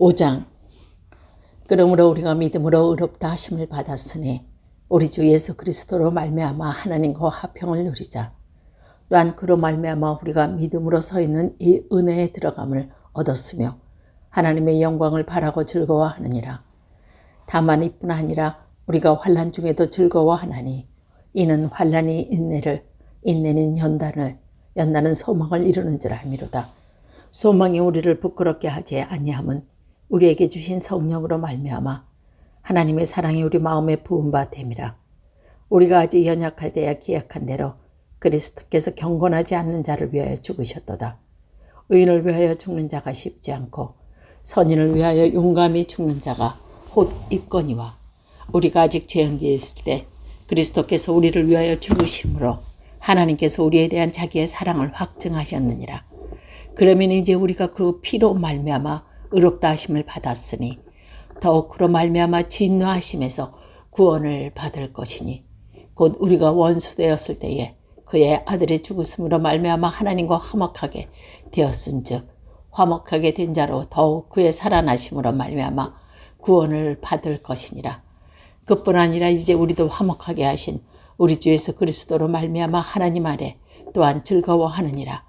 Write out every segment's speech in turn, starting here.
5장. 그러므로 우리가 믿음으로 의롭다 하심을 받았으니 우리 주 예수 그리스도로 말미암아 하나님과 화평을 누리자. 또한 그로 말미암아 우리가 믿음으로 서 있는 이 은혜에 들어감을 얻었으며 하나님의 영광을 바라고 즐거워하느니라. 다만 이뿐 아니라 우리가 환난 중에도 즐거워하나니 이는 환난이 인내를, 인내는 연단을, 연단은 소망을 이루는 줄 알미로다. 소망이 우리를 부끄럽게 하지 아니함은 우리에게 주신 성령으로 말미암아 하나님의 사랑이 우리 마음에 부은 바 됨이라. 우리가 아직 연약할 때야 기약한 대로 그리스도께서 경건하지 않는 자를 위하여 죽으셨도다. 의인을 위하여 죽는 자가 쉽지 않고 선인을 위하여 용감히 죽는 자가 곧 있거니와 우리가 아직 죄인되어 있을 때 그리스도께서 우리를 위하여 죽으심으로 하나님께서 우리에 대한 자기의 사랑을 확증하셨느니라. 그러면 이제 우리가 그 피로 말미암아 의롭다 하심을 받았으니 더욱 그로 말미암아 진노하심에서 구원을 받을 것이니 곧 우리가 원수되었을 때에 그의 아들의 죽으심으로 말미암아 하나님과 화목하게 되었은즉 화목하게 된 자로 더욱 그의 살아나심으로 말미암아 구원을 받을 것이니라. 그뿐 아니라 이제 우리도 화목하게 하신 우리 주 예수 그리스도로 말미암아 하나님 아래 또한 즐거워하느니라.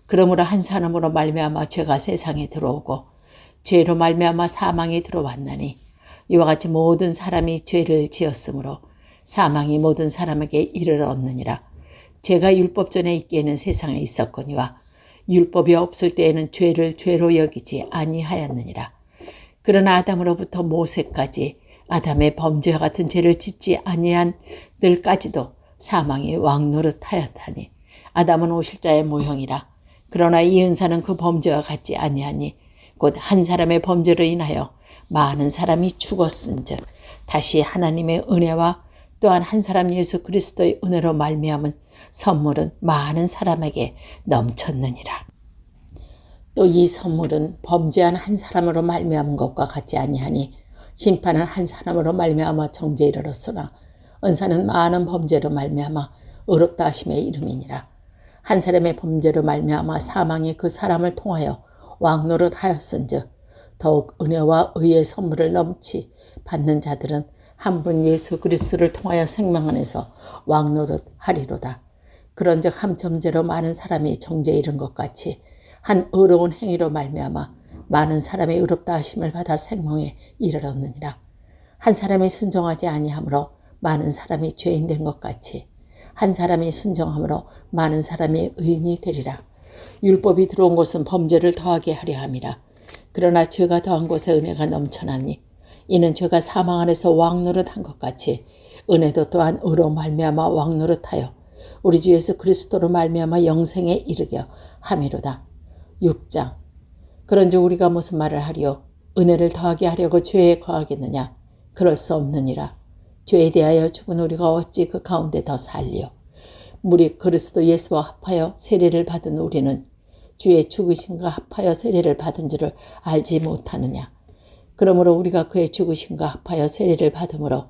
그러므로 한 사람으로 말미암아 죄가 세상에 들어오고 죄로 말미암아 사망이 들어왔나니 이와 같이 모든 사람이 죄를 지었으므로 사망이 모든 사람에게 이르렀느니라. 죄가 율법 전에 있기에는 세상에 있었거니와 율법이 없을 때에는 죄를 죄로 여기지 아니하였느니라. 그러나 아담으로부터 모세까지 아담의 범죄와 같은 죄를 짓지 아니한 들까지도 사망이 왕노릇하였다니 아담은 오실 자의 모형이라. 그러나 이 은사는 그 범죄와 같지 아니하니 곧 한 사람의 범죄로 인하여 많은 사람이 죽었은즉 다시 하나님의 은혜와 또한 한 사람 예수 그리스도의 은혜로 말미암은 선물은 많은 사람에게 넘쳤느니라. 또 이 선물은 범죄한 한 사람으로 말미암은 것과 같지 아니하니 심판은 한 사람으로 말미암아 정죄에 이르렀으나 은사는 많은 범죄로 말미암아 의롭다 하심의 이름이니라. 한 사람의 범죄로 말미암아 사망이 그 사람을 통하여 왕노릇하였은즉 더욱 은혜와 의의 선물을 넘치 받는 자들은 한 분 예수 그리스도를 통하여 생명 안에서 왕노릇하리로다. 그런즉 한 점죄로 많은 사람이 정죄에 이른 것 같이 한 의로운 행위로 말미암아 많은 사람이 의롭다 하심을 받아 생명에 이르렀느니라. 한 사람이 순종하지 아니하므로 많은 사람이 죄인 된 것 같이 한 사람이 순종함으로 많은 사람이 의인이 되리라. 율법이 들어온 곳은 범죄를 더하게 하려 함이라. 그러나 죄가 더한 곳에 은혜가 넘쳐나니 이는 죄가 사망 안에서 왕노릇한 것 같이 은혜도 또한 의로 말미암아 왕노릇하여 우리 주 예수 그리스도로 말미암아 영생에 이르게 함이로다. 6장. 그런즉 우리가 무슨 말을 하리요? 은혜를 더하게 하려고 죄에 거하겠느냐? 그럴 수 없느니라. 죄에 대하여 죽은 우리가 어찌 그 가운데 더 살리요? 무릇 그리스도 예수와 합하여 세례를 받은 우리는 주의 죽으심과 합하여 세례를 받은 줄을 알지 못하느냐? 그러므로 우리가 그의 죽으심과 합하여 세례를 받음으로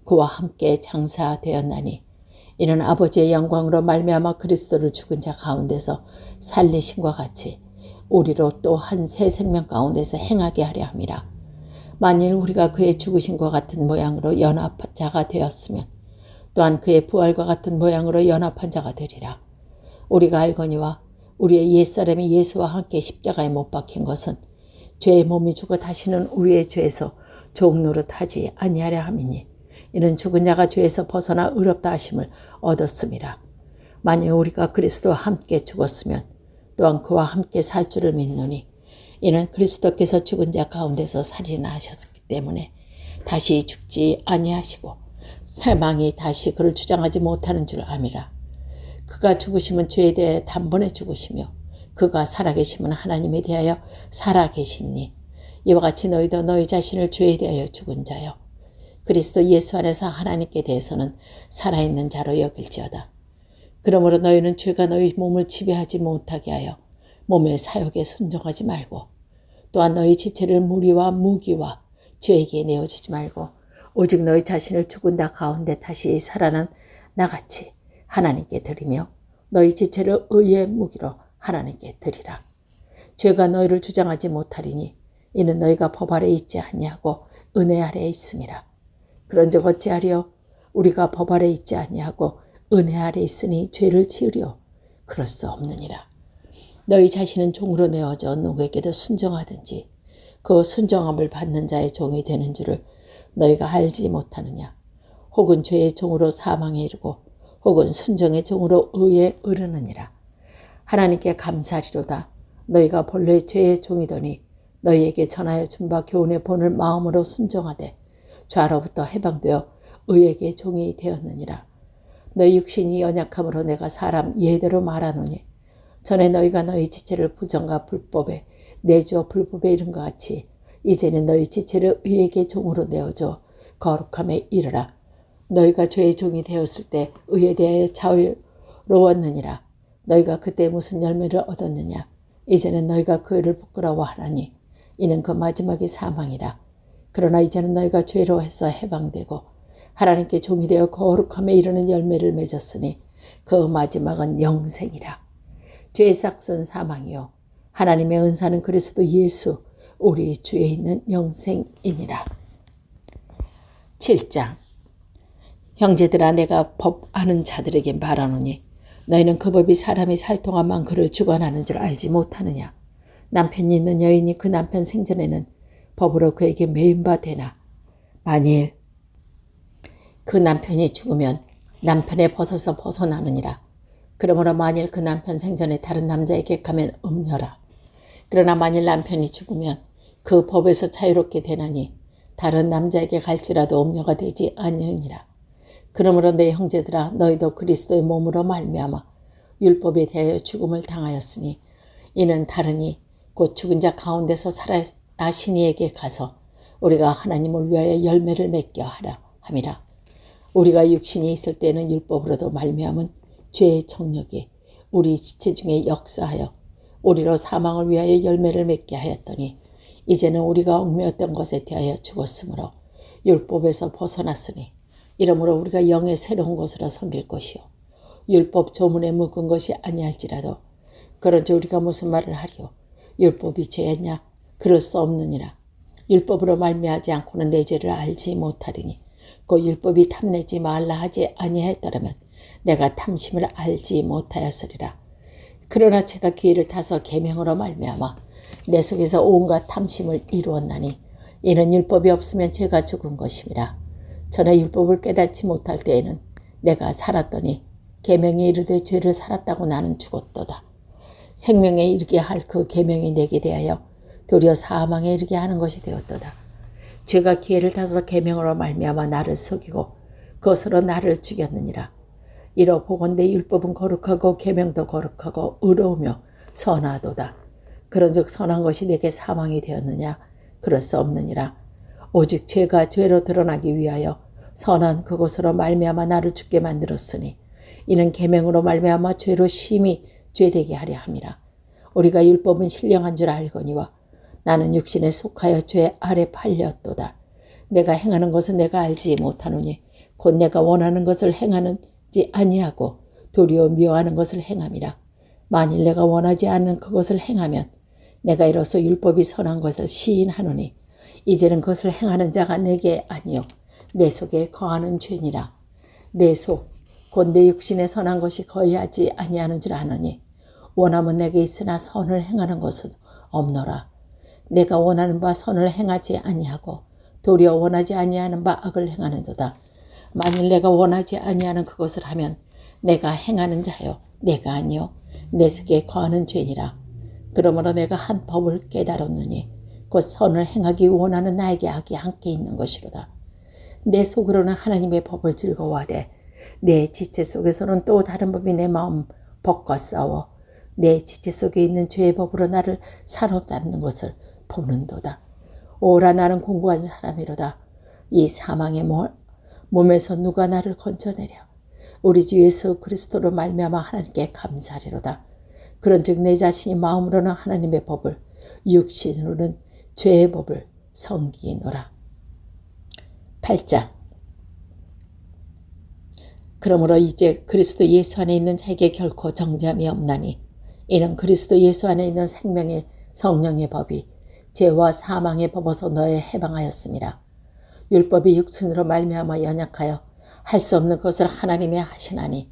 그와 함께 장사되었나니 이는 아버지의 영광으로 말미암아 그리스도를 죽은 자 가운데서 살리심과 같이 우리로 또 한 새 생명 가운데서 행하게 하려 함이라. 만일 우리가 그의 죽으심과 같은 모양으로 연합한 자가 되었으면 또한 그의 부활과 같은 모양으로 연합한 자가 되리라. 우리가 알거니와 우리의 옛사람이 예수와 함께 십자가에 못 박힌 것은 죄의 몸이 죽어 다시는 우리의 죄에서 종노릇하지 아니하려 함이니 이는 죽은 자가 죄에서 벗어나 의롭다 하심을 얻었음이라. 만일 우리가 그리스도와 함께 죽었으면 또한 그와 함께 살 줄을 믿노니 이는 그리스도께서 죽은 자 가운데서 살인하셨기 때문에 다시 죽지 아니하시고 사망이 다시 그를 주장하지 못하는 줄 암이라. 그가 죽으심은 죄에 대해 단번에 죽으시며 그가 살아계심은 하나님에 대하여 살아계심니 이와 같이 너희도 너희 자신을 죄에 대하여 죽은 자요 그리스도 예수 안에서 하나님께 대해서는 살아있는 자로 여길지어다. 그러므로 너희는 죄가 너희 몸을 지배하지 못하게 하여 몸의 사욕에 순종하지 말고 또한 너희 지체를 무리와 무기와 죄에게 내어주지 말고 오직 너희 자신을 죽은 자 가운데 다시 살아난 나같이 하나님께 드리며 너희 지체를 의의 무기로 하나님께 드리라. 죄가 너희를 주장하지 못하리니 이는 너희가 법 아래 있지 아니하고 은혜 아래에 있음이라. 그런즉 어찌하리요? 우리가 법 아래 있지 아니하고 은혜 아래 있으니 죄를 지으리요? 그럴 수 없느니라. 너희 자신은 종으로 내어져 누구에게도 순종하든지 그 순종함을 받는 자의 종이 되는 줄을 너희가 알지 못하느냐? 혹은 죄의 종으로 사망에 이르고 혹은 순종의 종으로 의에 이르느니라. 하나님께 감사리로다. 너희가 본래 죄의 종이더니 너희에게 전하여 준 바 교훈의 본을 마음으로 순종하되 죄로부터 해방되어 의에게 종이 되었느니라. 너희 육신이 연약함으로 내가 사람 예대로 말하노니 전에 너희가 너희 지체를 부정과 불법에 내주어 불법에 이른 것 같이 이제는 너희 지체를 의에게 종으로 내어줘 거룩함에 이르라. 너희가 죄의 종이 되었을 때 의에 대하여 자유로웠느니라. 너희가 그때 무슨 열매를 얻었느냐? 이제는 너희가 그 일을 부끄러워하나니 이는 그 마지막이 사망이라. 그러나 이제는 너희가 죄로 해서 해방되고 하나님께 종이 되어 거룩함에 이르는 열매를 맺었으니 그 마지막은 영생이라. 죄의 삭은 사망이요 하나님의 은사는 그리스도 예수 우리 주에 있는 영생이니라. 7장. 형제들아, 내가 법 아는 자들에게 말하노니 너희는 그 법이 사람이 살 동안만 그를 주관하는 줄 알지 못하느냐? 남편이 있는 여인이 그 남편 생전에는 법으로 그에게 매인 바 되나? 만일 그 남편이 죽으면 남편의 벗어서 벗어나느니라. 그러므로 만일 그 남편 생전에 다른 남자에게 가면 음녀라. 그러나 만일 남편이 죽으면 그 법에서 자유롭게 되나니 다른 남자에게 갈지라도 음녀가 되지 아니하니라. 그러므로 내 형제들아, 너희도 그리스도의 몸으로 말미암아 율법에 대하여 죽음을 당하였으니 이는 다르니 곧 죽은 자 가운데서 살아나신 이에게 가서 우리가 하나님을 위하여 열매를 맺게 하라 함이라. 우리가 육신이 있을 때는 율법으로도 말미암은 죄의 정력이 우리 지체 중에 역사하여 우리로 사망을 위하여 열매를 맺게 하였더니 이제는 우리가 얽매였던 것에 대하여 죽었으므로 율법에서 벗어났으니 이러므로 우리가 영의 새로운 것으로 섬길 것이요 율법 조문에 묶은 것이 아니할지라도 그런즉 우리가 무슨 말을 하리요? 율법이 죄였냐? 그럴 수 없느니라. 율법으로 말미하지 않고는 내 죄를 알지 못하리니 그 율법이 탐내지 말라 하지 아니하였더라면 내가 탐심을 알지 못하였으리라. 그러나 제가 기회를 타서 계명으로 말미암아 내 속에서 온갖 탐심을 이루었나니 이는 율법이 없으면 죄가 죽은 것임이라. 전에 율법을 깨닫지 못할 때에는 내가 살았더니 계명에 이르되 죄를 살았다고 나는 죽었도다. 생명에 이르게 할 그 계명이 내게 대하여 도리어 사망에 이르게 하는 것이 되었도다. 죄가 기회를 타서 계명으로 말미암아 나를 속이고 그것으로 나를 죽였느니라. 이러 보건대 율법은 거룩하고 계명도 거룩하고 의로우며 선하도다. 그런즉 선한 것이 내게 사망이 되었느냐? 그럴 수 없느니라. 오직 죄가 죄로 드러나기 위하여 선한 그것으로 말미암아 나를 죽게 만들었으니 이는 계명으로 말미암아 죄로 심히 죄되게 하려 함이라. 우리가 율법은 신령한 줄 알거니와 나는 육신에 속하여 죄 아래 팔렸도다. 내가 행하는 것은 내가 알지 못하노니 곧 내가 원하는 것을 행하는지 아니하고 도리어 미워하는 것을 행함이라. 만일 내가 원하지 않는 그것을 행하면 내가 이로써 율법이 선한 것을 시인하노니 이제는 그것을 행하는 자가 내게 아니요 내 속에 거하는 죄니라. 내 속 곧 내 육신에 선한 것이 거의하지 아니하는 줄 아노니 원함은 내게 있으나 선을 행하는 것은 없노라. 내가 원하는 바 선을 행하지 아니하고 도리어 원하지 아니하는 바 악을 행하는도다. 만일 내가 원하지 아니하는 그것을 하면 내가 행하는 자요 내가 아니요 내 속에 거하는 죄니라. 그러므로 내가 한 법을 깨달았느니 곧 선을 행하기 원하는 나에게 악이 함께 있는 것이로다. 내 속으로는 하나님의 법을 즐거워하되 내 지체 속에서는 또 다른 법이 내 마음 법과 싸워 내 지체 속에 있는 죄의 법으로 나를 사로잡는 것을 보는도다. 오라, 나는 공고한 사람이로다. 이 사망의 몸에서 누가 나를 건져내려? 우리 주 예수 그리스도로 말미암아 하나님께 감사리로다. 그런즉 내 자신이 마음으로는 하나님의 법을 육신으로는 죄의 법을 섬기노라. 8장. 그러므로 이제 그리스도 예수 안에 있는 자에게 결코 정죄함이 없나니 이는 그리스도 예수 안에 있는 생명의 성령의 법이 죄와 사망의 법에서 너에 해방하였음이라. 율법이 육신으로 말미암아 연약하여 할 수 없는 것을 하나님이 하시나니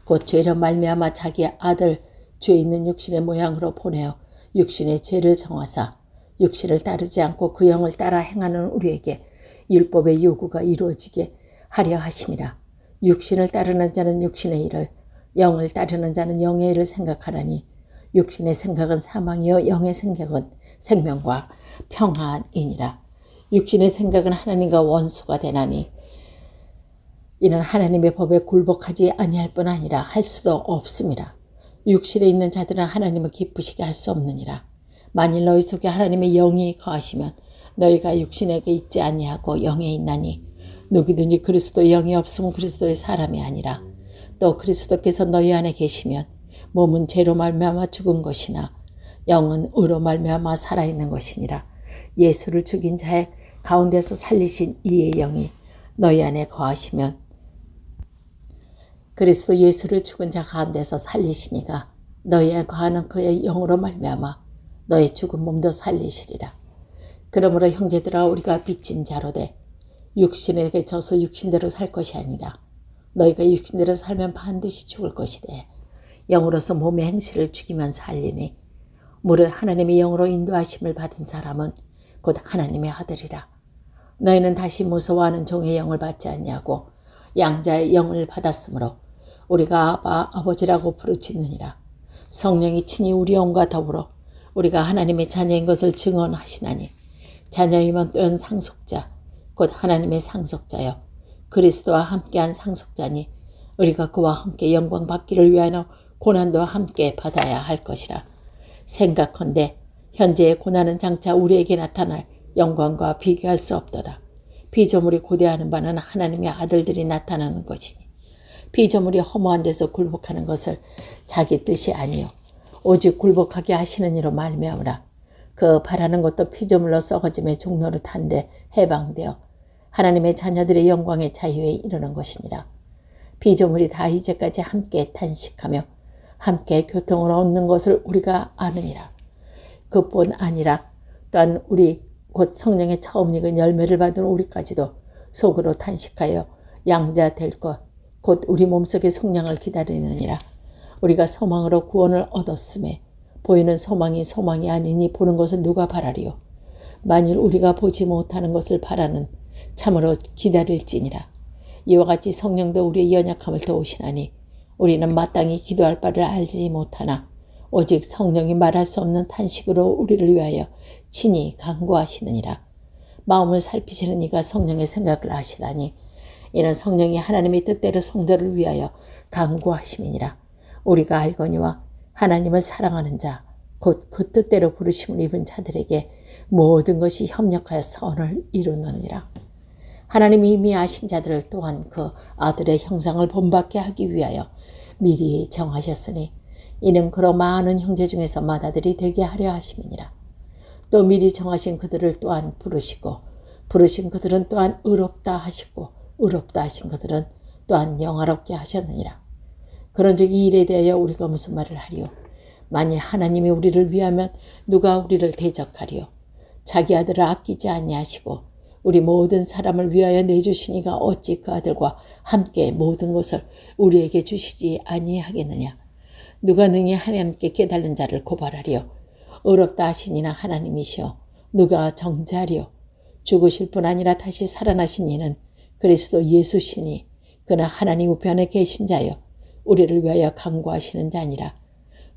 곧 죄로 말미암아 자기 아들 죄 있는 육신의 모양으로 보내어 육신의 죄를 정하사 육신을 따르지 않고 그 영을 따라 행하는 우리에게 율법의 요구가 이루어지게 하려 하심이라. 육신을 따르는 자는 육신의 일을, 영을 따르는 자는 영의 일을 생각하나니 육신의 생각은 사망이요 영의 생각은 생명과 평안이니라. 육신의 생각은 하나님과 원수가 되나니 이는 하나님의 법에 굴복하지 아니할 뿐 아니라 할 수도 없음이라. 육신에 있는 자들은 하나님을 기쁘시게 할 수 없느니라. 만일 너희 속에 하나님의 영이 거하시면 너희가 육신에게 있지 아니하고 영에 있나니 누구든지 그리스도의 영이 없으면 그리스도의 사람이 아니라. 또 그리스도께서 너희 안에 계시면 몸은 죄로 말미암아 죽은 것이나 영은 의로 말미암아 살아있는 것이니라. 예수를 죽인 자의 가운데서 살리신 이의 영이 너희 안에 거하시면 그리스도 예수를 죽은 자 가운데서 살리시니가 너희에 거하는 그의 영으로 말미암아 너희 죽은 몸도 살리시리라. 그러므로 형제들아 우리가 빚진 자로 돼 육신에게 져서 육신대로 살 것이 아니라 너희가 육신대로 살면 반드시 죽을 것이되 영으로서 몸의 행실을 죽이면 살리니 무릇 하나님의 영으로 인도하심을 받은 사람은 곧 하나님의 아들이라. 너희는 다시 무서워하는 종의 영을 받지 아니하고 양자의 영을 받았으므로 우리가 아바 아버지라고 부르짖느니라. 성령이 친히 우리 영과 더불어 우리가 하나님의 자녀인 것을 증언하시나니 자녀이면 또한 상속자 곧 하나님의 상속자여 그리스도와 함께한 상속자니 우리가 그와 함께 영광 받기를 위하여 고난도 함께 받아야 할 것이라. 생각컨대 현재의 고난은 장차 우리에게 나타날 영광과 비교할 수 없도다. 피조물이 고대하는 바는 하나님의 아들들이 나타나는 것이니 피조물이 허무한 데서 굴복하는 것을 자기 뜻이 아니요 오직 굴복하게 하시는 이로 말미암으라. 그 바라는 것도 피조물로 썩어짐의 종노릇한데 해방되어 하나님의 자녀들의 영광의 자유에 이르는 것이니라. 피조물이 다 이제까지 함께 탄식하며 함께 교통을 얻는 것을 우리가 아느니라. 그뿐 아니라 또한 우리 곧 성령의 처음 익은 열매를 받은 우리까지도 속으로 탄식하여 양자 될 것 곧 우리 몸속의 속량을 기다리느니라. 우리가 소망으로 구원을 얻었음에 보이는 소망이 소망이 아니니 보는 것을 누가 바라리요. 만일 우리가 보지 못하는 것을 바라는 참으로 기다릴지니라. 이와 같이 성령도 우리의 연약함을 도우시나니 우리는 마땅히 기도할 바를 알지 못하나 오직 성령이 말할 수 없는 탄식으로 우리를 위하여 친히 간구하시느니라. 마음을 살피시는 이가 성령의 생각을 아시나니 이는 성령이 하나님의 뜻대로 성도를 위하여 간구하심이니라. 우리가 알거니와 하나님을 사랑하는 자 곧 그 뜻대로 부르심을 입은 자들에게 모든 것이 협력하여 선을 이루느니라. 하나님이 이미 아신 자들을 또한 그 아들의 형상을 본받게 하기 위하여 미리 정하셨으니 이는 그로 많은 형제 중에서 맏아들이 되게 하려 하심이니라. 또 미리 정하신 그들을 또한 부르시고 부르신 그들은 또한 의롭다 하시고 의롭다 하신 그들은 또한 영화롭게 하셨느니라. 그런즉 이 일에 대하여 우리가 무슨 말을 하리요? 만일 하나님이 우리를 위하면 누가 우리를 대적하리요? 자기 아들을 아끼지 아니하시고 우리 모든 사람을 위하여 내주신 이가 어찌 그 아들과 함께 모든 것을 우리에게 주시지 아니하겠느냐? 누가 능히 하나님께 깨달은 자를 고발하리요? 의롭다 하시니나 하나님이시여 누가 정죄하리요? 죽으실 뿐 아니라 다시 살아나신 이는 그리스도 예수시니 그는 하나님 우편에 계신 자여 우리를 위하여 간구하시는 자니라.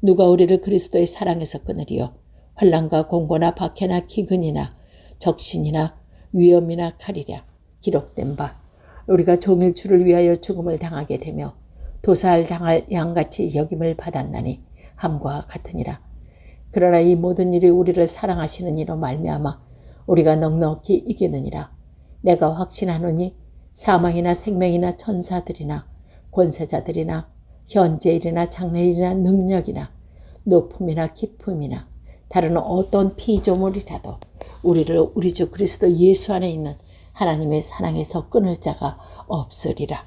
누가 우리를 그리스도의 사랑에서 끊으리요? 환난과 공고나 박해나 기근이나 적신이나 위험이나 칼이랴. 기록된 바 우리가 종일 주를 위하여 죽음을 당하게 되며 도살 당할 양같이 여김을 받았나니 함과 같으니라. 그러나 이 모든 일이 우리를 사랑하시는 이로 말미암아 우리가 넉넉히 이기느니라. 내가 확신하노니 사망이나 생명이나 천사들이나 권세자들이나 현재일이나 장래일이나 능력이나 높음이나 깊음이나 다른 어떤 피조물이라도 우리를 우리 주 그리스도 예수 안에 있는 하나님의 사랑에서 끊을 자가 없으리라.